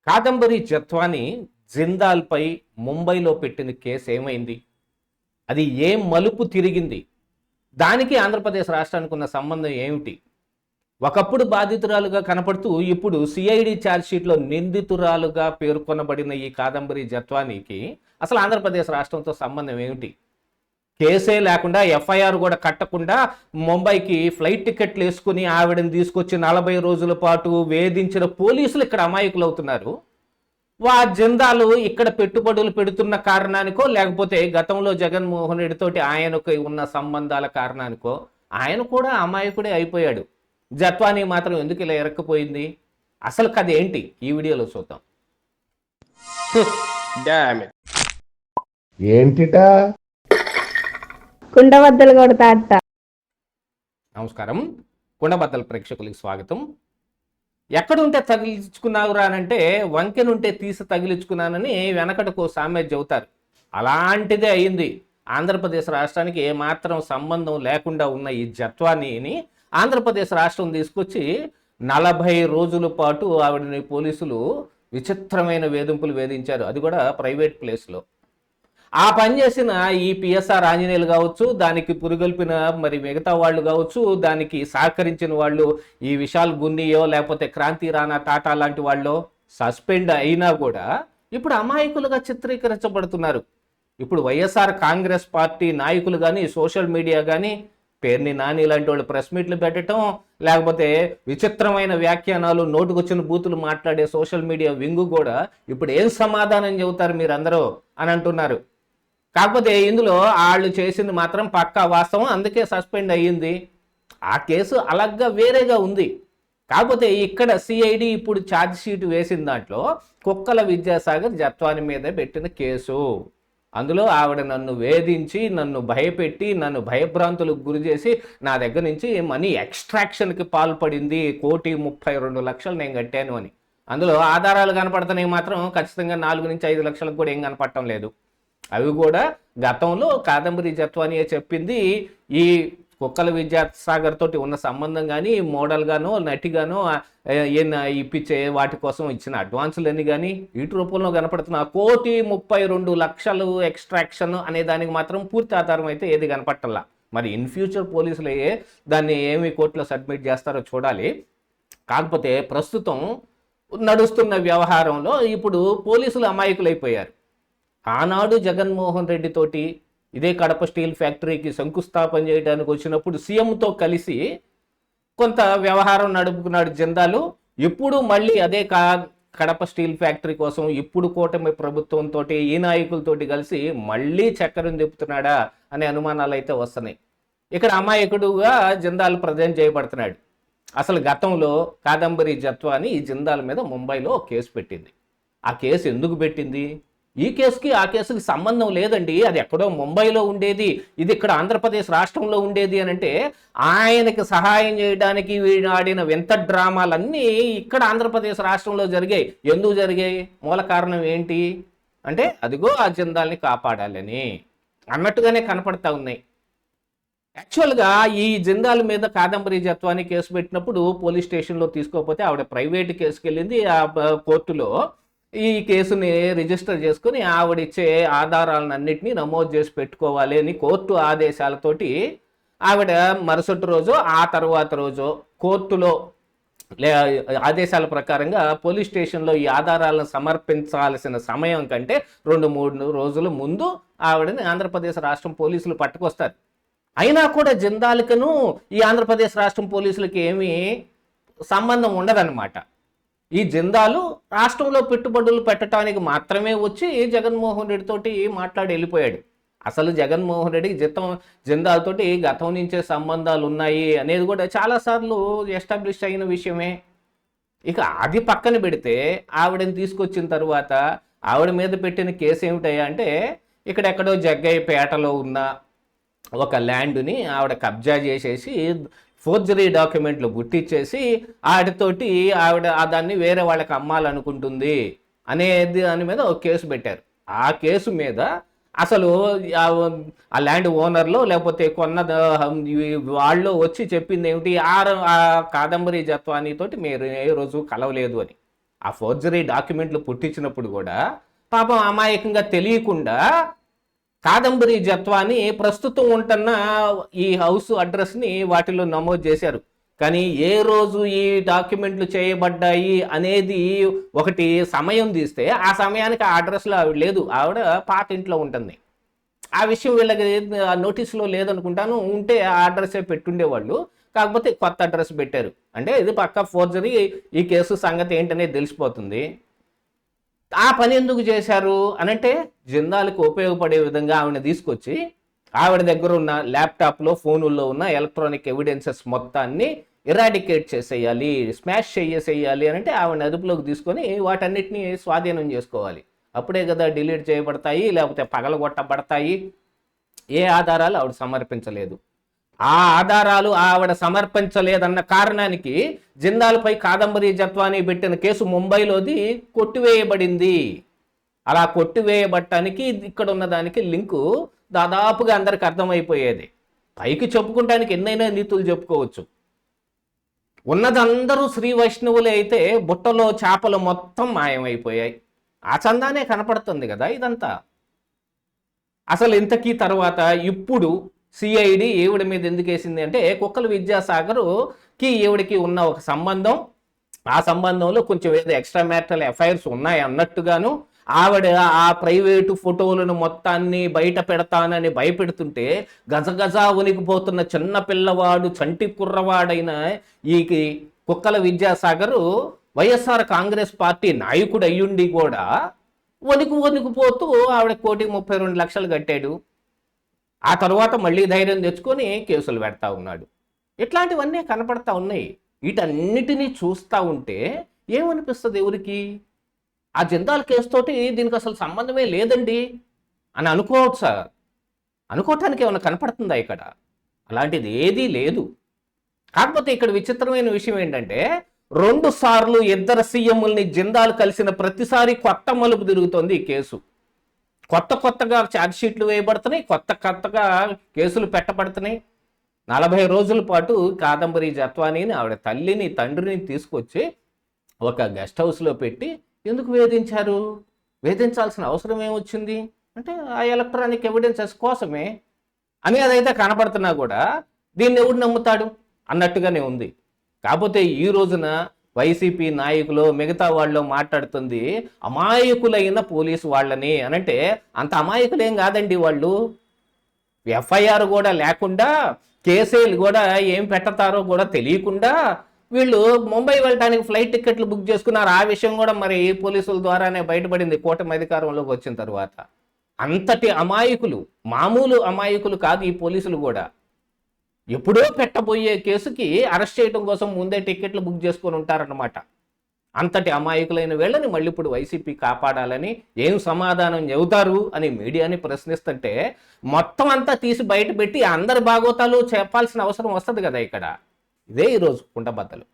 కాదంబరి జత్వాని జిందాల్పై ముంబైలో పెట్టిన కేసు ఏమైంది? అది ఏం మలుపు తిరిగింది? దానికి ఆంధ్రప్రదేశ్ రాష్ట్రానికి ఉన్న సంబంధం ఏమిటి? ఒకప్పుడు బాధితురాలుగా కనపడుతూ ఇప్పుడు సిఐడి ఛార్జ్షీట్లో నిందితురాలుగా పేర్కొనబడిన ఈ కాదంబరి జత్వానికి అసలు ఆంధ్రప్రదేశ్ రాష్ట్రంతో సంబంధం ఏమిటి? కేసే లేకుండా ఎఫ్ఐఆర్ కూడా కట్టకుండా ముంబైకి ఫ్లైట్ టికెట్లు వేసుకుని ఆవిడని తీసుకొచ్చి 40 రోజుల పాటు వేధించిన పోలీసులు ఇక్కడ అమాయకులు అవుతున్నారు. జిందాలు ఇక్కడ పెట్టుబడులు పెడుతున్న కారణానికో లేకపోతే గతంలో జగన్మోహన్ రెడ్డితోటి ఆయనకు ఉన్న సంబంధాల కారణానికో ఆయన కూడా అమాయకుడే అయిపోయాడు. జత్వాని మాత్రం ఎందుకు ఇలా ఇరక్కపోయింది? అసలు కథ ఏంటి ఈ వీడియోలో చూద్దాం. ఏంటిట కుండబద్దలు కొడతా అట్ట. నమస్కారం, కుండబద్దల ప్రేక్షకులకి స్వాగతం. ఎక్కడుంటే తగిలించుకున్నావురా అంటే వంకెనుంటే తీసి తగిలించుకున్నానని వెనకటకు సామెత చెబుతారు. అలాంటిదే అయింది. ఆంధ్రప్రదేశ్ రాష్ట్రానికి ఏమాత్రం సంబంధం లేకుండా ఉన్న ఈ జత్వానీని ఆంధ్రప్రదేశ్ రాష్ట్రం తీసుకొచ్చి 40 రోజుల పాటు ఆవిడని పోలీసులు విచిత్రమైన వేధింపులు వేధించారు. అది కూడా ప్రైవేట్ ప్లేస్లో. ఆ పని చేసిన ఈ పిఎస్ఆర్ ఆంజనేయులు కావచ్చు, దానికి పురుగొల్పిన మరి మిగతా వాళ్ళు కావచ్చు, దానికి సహకరించిన వాళ్ళు ఈ విశాల్ గున్నియో లేకపోతే క్రాంతి రాణా టాటా లాంటి వాళ్ళు సస్పెండ్ అయినా కూడా ఇప్పుడు అమాయకులుగా చిత్రీకరించబడుతున్నారు. ఇప్పుడు వైఎస్ఆర్ కాంగ్రెస్ పార్టీ నాయకులు కానీ సోషల్ మీడియా కానీ పేర్ని నాని లాంటి వాళ్ళు ప్రెస్ మీట్లు పెట్టడం, లేకపోతే విచిత్రమైన వ్యాఖ్యానాలు, నోటుకొచ్చిన బూతులు మాట్లాడే సోషల్ మీడియా వింగు కూడా ఇప్పుడు ఏం సమాధానం చెబుతారు మీరందరూ అని అంటున్నారు. కాకపోతే ఇందులో వాళ్ళు చేసింది మాత్రం పక్కా వాస్తవం, అందుకే సస్పెండ్ అయ్యింది. ఆ కేసు అలాగా వేరేగా ఉంది. కాకపోతే ఇక్కడ సిఐడి ఇప్పుడు ఛార్జ్ షీట్ వేసిన దాంట్లో కుక్కల విద్యాసాగర్ జత్వాని మీద పెట్టిన కేసు. అందులో ఆవిడ నన్ను వేధించి, నన్ను భయపెట్టి, నన్ను భయభ్రాంతులకు గురి చేసి నా దగ్గర నుంచి మనీ ఎక్స్ట్రాక్షన్కి పాల్పడింది. 1,32,00,000 నేను కట్టాను అని. అందులో ఆధారాలు కనపడుతున్నాయి మాత్రం ఖచ్చితంగా 4 నుంచి 5 లక్షలకు కూడా ఏం కనపడటం లేదు. అవి కూడా గతంలో కాదంబరి జత్వానియే చెప్పింది. ఈ కుక్కల విద్యాసాగర్ తోటి ఉన్న సంబంధం కానీ మోడల్గానో నటిగానో ఇప్పించే వాటి కోసం ఇచ్చిన అడ్వాన్సులన్నీ కానీ వీటి రూపంలో కనపడుతున్న 1,32,00,000 ఎక్స్ట్రాక్షన్ అనే దానికి మాత్రం పూర్తి ఆధారం అయితే ఏది కనపట్టల్లా. మరి ఇన్ ఫ్యూచర్ పోలీసులు దాన్ని ఏమి కోర్టులో సబ్మిట్ చేస్తారో చూడాలి. కాకపోతే ప్రస్తుతం నడుస్తున్న వ్యవహారంలో ఇప్పుడు పోలీసులు అమాయకులైపోయారు. ఆనాడు జగన్మోహన్ రెడ్డి తోటి ఇదే కడప స్టీల్ ఫ్యాక్టరీకి శంకుస్థాపన చేయడానికి వచ్చినప్పుడు సీఎంతో కలిసి కొంత వ్యవహారం నడుపుకున్నాడు జిందాలు. ఇప్పుడు మళ్ళీ అదే కడప స్టీల్ ఫ్యాక్టరీ కోసం ఇప్పుడు కూటమి ప్రభుత్వంతో ఈ నాయకులతోటి కలిసి మళ్ళీ చక్కెరను తిప్పుతున్నాడా అనే అనుమానాలు అయితే వస్తున్నాయి. ఇక్కడ అమాయకుడుగా జిందాల్ ప్రజెంట్ చేయబడుతున్నాడు. అసలు గతంలో కాదంబరి జత్వాని ఈ జిందాల్ మీద ముంబైలో కేసు పెట్టింది. ఆ కేసు ఎందుకు పెట్టింది? ఈ కేసుకి ఆ కేసుకి సంబంధం లేదండి. అది ఎక్కడో ముంబైలో ఉండేది, ఇది ఇక్కడ ఆంధ్రప్రదేశ్ రాష్ట్రంలో ఉండేది అని అంటే ఆయనకి సహాయం చేయడానికి వీడు ఆడిన వింత డ్రామాలన్నీ ఇక్కడ ఆంధ్రప్రదేశ్ రాష్ట్రంలో జరిగాయి. ఎందుకు జరిగాయి? మూల కారణం ఏంటి అంటే అదిగో ఆ జిందాల్ని కాపాడాలని అన్నట్టుగానే కనపడతా ఉన్నాయి. యాక్చువల్గా ఈ జిందాల్ మీద కాదంబరి జత్వాని కేసు పెట్టినప్పుడు పోలీస్ స్టేషన్లో తీసుకోకపోతే ఆవిడ ప్రైవేట్ కేసుకి వెళ్ళింది. ఆ కోర్టులో ఈ కేసుని రిజిస్టర్ చేసుకుని ఆవిడిచ్చే ఆధారాలన్నింటినీ నమోదు చేసి పెట్టుకోవాలి అని కోర్టు ఆదేశాలతోటి ఆవిడ మరుసటి రోజు ఆ తర్వాత రోజు కోర్టులో ఆదేశాల ప్రకారంగా పోలీస్ స్టేషన్లో ఈ ఆధారాలను సమర్పించాల్సిన సమయం కంటే 2-3 రోజుల ముందు ఆవిడని ఆంధ్రప్రదేశ్ రాష్ట్రం పోలీసులు పట్టుకొస్తారు. అయినా కూడా జిందాల్కను ఈ ఆంధ్రప్రదేశ్ రాష్ట్రం పోలీసులకి ఏమీ సంబంధం ఉండదన్నమాట. ఈ జిందాలు రాష్ట్రంలో పెట్టుబడులు పెట్టడానికి మాత్రమే వచ్చి జగన్మోహన్ రెడ్డి తోటి మాట్లాడి వెళ్ళిపోయాడు. అసలు జగన్మోహన్ రెడ్డికి జిందాల్తోటి గతం నుంచే సంబంధాలు ఉన్నాయి అనేది కూడా చాలాసార్లు ఎస్టాబ్లిష్ అయిన విషయమే. ఇక అది పక్కన పెడితే ఆవిడని తీసుకొచ్చిన తర్వాత ఆవిడ మీద పెట్టిన కేసు ఏమిటయ్యా అంటే ఇక్కడెక్కడో జగ్గయ్యపేటలో ఉన్న ఒక ల్యాండ్ని ఆవిడ కబ్జా చేసేసి ఫోర్జరీ డాక్యుమెంట్లు గుట్టించేసి వాటితోటి ఆవిడ దాన్ని వేరే వాళ్ళకి అమ్మాలనుకుంటుంది అనేది దాని మీద ఒక కేసు పెట్టారు. ఆ కేసు మీద అసలు ఆ ల్యాండ్ ఓనర్లో లేకపోతే కొన్న వాళ్ళు వచ్చి చెప్పింది ఏమిటి, ఆ కాదంబరి జత్వాని తోటి మీరు ఏ రోజు కలవలేదు అని. ఆ ఫోర్జరీ డాక్యుమెంట్లు పుట్టించినప్పుడు కూడా పాపం అమాయకంగా తెలియకుండా కాదంబరి జత్వాని ప్రస్తుతం ఉంటున్న ఈ హౌస్ అడ్రస్ని వాటిలో నమోదు చేశారు. కానీ ఏ రోజు ఈ డాక్యుమెంట్లు చేయబడ్డాయి అనేది ఒకటి సమయం తీస్తే ఆ సమయానికి ఆ అడ్రస్లో ఆవిడ లేదు, ఆవిడ పాత ఇంట్లో ఉంటుంది. ఆ విషయం వీళ్ళకి నోటీసులో లేదనుకుంటాను, ఉంటే ఆ అడ్రస్సే పెట్టుండేవాళ్ళు. కాకపోతే కొత్త అడ్రస్ పెట్టారు అంటే ఇది పక్కా ఫోర్జరీ, ఈ కేసు సంగతి ఏంటనేది తెలిసిపోతుంది. ఆ పని ఎందుకు చేశారు అనంటే జిందాల్కి ఉపయోగపడే విధంగా ఆవిడ తీసుకొచ్చి ఆవిడ దగ్గర ఉన్న ల్యాప్టాప్లో ఫోనుల్లో ఉన్న ఎలక్ట్రానిక్ ఎవిడెన్సెస్ మొత్తాన్ని ఇరాడికేట్ చేసేయాలి, స్మాష్ చేసేయాలి అంటే ఆవిడ అదుపులోకి తీసుకొని వాటన్నిటిని స్వాధీనం చేసుకోవాలి. అప్పుడే కదా డిలీట్ చేయబడతాయి, లేకపోతే పగలగొట్టబడతాయి. ఏ ఆధారాలు ఆవిడ సమర్పించలేదు. ఆ ఆధారాలు ఆవిడ సమర్పించలేదన్న కారణానికి జిందాల్పై కాదంబరి జత్వాని పెట్టిన కేసు ముంబైలోది కొట్టివేయబడింది. అలా కొట్టివేయబట్టానికి ఇక్కడ ఉన్న దానికి లింకు దాదాపుగా అందరికి అర్థమైపోయేది. పైకి చెప్పుకుంటానికి ఎన్నైనా నీతులు చెప్పుకోవచ్చు. ఉన్నదందరూ శ్రీ వైష్ణవులే అయితే బుట్టలో చేపలు మొత్తం మాయమైపోయాయి. ఆ చందానే కనపడుతుంది కదా ఇదంతా. అసలు ఇంతకీ తర్వాత ఇప్పుడు సిఐడి ఈవిడ మీద ఎందుకు వేసింది అంటే కుక్కల విద్యాసాగర్కి ఈవిడికి ఉన్న ఒక సంబంధం, ఆ సంబంధంలో కొంచెం ఏదో ఎక్స్ట్రా మ్యారిటల్ అఫైర్స్ ఉన్నాయి అన్నట్టుగాను ఆవిడ ఆ ప్రైవేటు ఫోటోలను మొత్తాన్ని బయట పెడతానని భయపెడుతుంటే గజగజ వణికిపోతున్న చిన్న పిల్లవాడు చంటి కుర్రవాడైన ఈ కుక్కల విద్యాసాగర్ వైఎస్ఆర్ కాంగ్రెస్ పార్టీ నాయకుడు అయ్యుండి కూడా వణికిపోతూ ఆవిడ 1,32,00,000 కట్టాడు. ఆ తర్వాత మళ్ళీ ధైర్యం తెచ్చుకొని కేసులు పెడతా ఉన్నాడు. ఇట్లాంటివన్నీ కనపడతా ఉన్నాయి. వీటన్నిటినీ చూస్తూ ఉంటే ఏమనిపిస్తుంది ఎవరికి? ఆ జిందాల్ కేసుతోటి దీనికి అసలు సంబంధమే లేదండి అని అనుకోవచ్చు సార్. అనుకోవటానికి ఏమైనా కనపడుతుందా ఇక్కడ? అలాంటిది ఏదీ లేదు. కాకపోతే ఇక్కడ విచిత్రమైన విషయం ఏంటంటే 2 సార్లు ఇద్దరు సీఎంలని జిందాల్ కలిసిన ప్రతిసారి కొత్త మలుపు తిరుగుతోంది ఈ కేసు. కొత్తగా ఛార్జ్షీట్లు వేయబడుతున్నాయి, కొత్తగా కేసులు పెట్టబడుతున్నాయి. 40 రోజుల పాటు కాదంబరి జత్వానీని ఆవిడ తల్లిని తండ్రిని తీసుకొచ్చి ఒక గెస్ట్ హౌస్లో పెట్టి ఎందుకు వేధించారు? వేధించాల్సిన అవసరం ఏమొచ్చింది అంటే ఆ ఎలక్ట్రానిక్ ఎవిడెన్సెస్ కోసమే అని అదైతే కనబడుతున్నా కూడా దీన్ని ఎవడు నమ్ముతాడు అన్నట్టుగానే ఉంది. కాకపోతే ఈ రోజున వైసీపీ నాయకులు మిగతా వాళ్ళు మాట్లాడుతుంది అమాయకులైన పోలీసు వాళ్ళని అనంటే అంత అమాయకులేం కాదండి వాళ్ళు. ఎఫ్ఐఆర్ కూడా లేకుండా కేసులు కూడా ఏం పెట్టతారో కూడా తెలియకుండా వీళ్ళు ముంబై వెళ్ళడానికి ఫ్లైట్ టికెట్లు బుక్ చేసుకున్నారు. ఆ విషయం కూడా మరి పోలీసుల ద్వారానే బయటపడింది కూటమి అధికారంలోకి వచ్చిన తర్వాత. అంతటి అమాయకులు, మామూలు అమాయకులు కాదు ఈ పోలీసులు కూడా. ఎప్పుడో పెట్టబోయే కేసుకి అరెస్ట్ చేయడం కోసం ముందే టికెట్లు బుక్ చేసుకొని ఉంటారన్నమాట. అంతటి అమాయకులైన వీళ్ళని మళ్ళీ ఇప్పుడు వైసీపీ కాపాడాలని ఏం సమాధానం చెబుతారు అని మీడియాని ప్రశ్నిస్తుంటే మొత్తం అంతా తీసి బయట పెట్టి అందరి భాగోతాలు చెప్పాల్సిన అవసరం వస్తుంది కదా ఇక్కడ. ఇదే ఈరోజు కుండబద్దలు.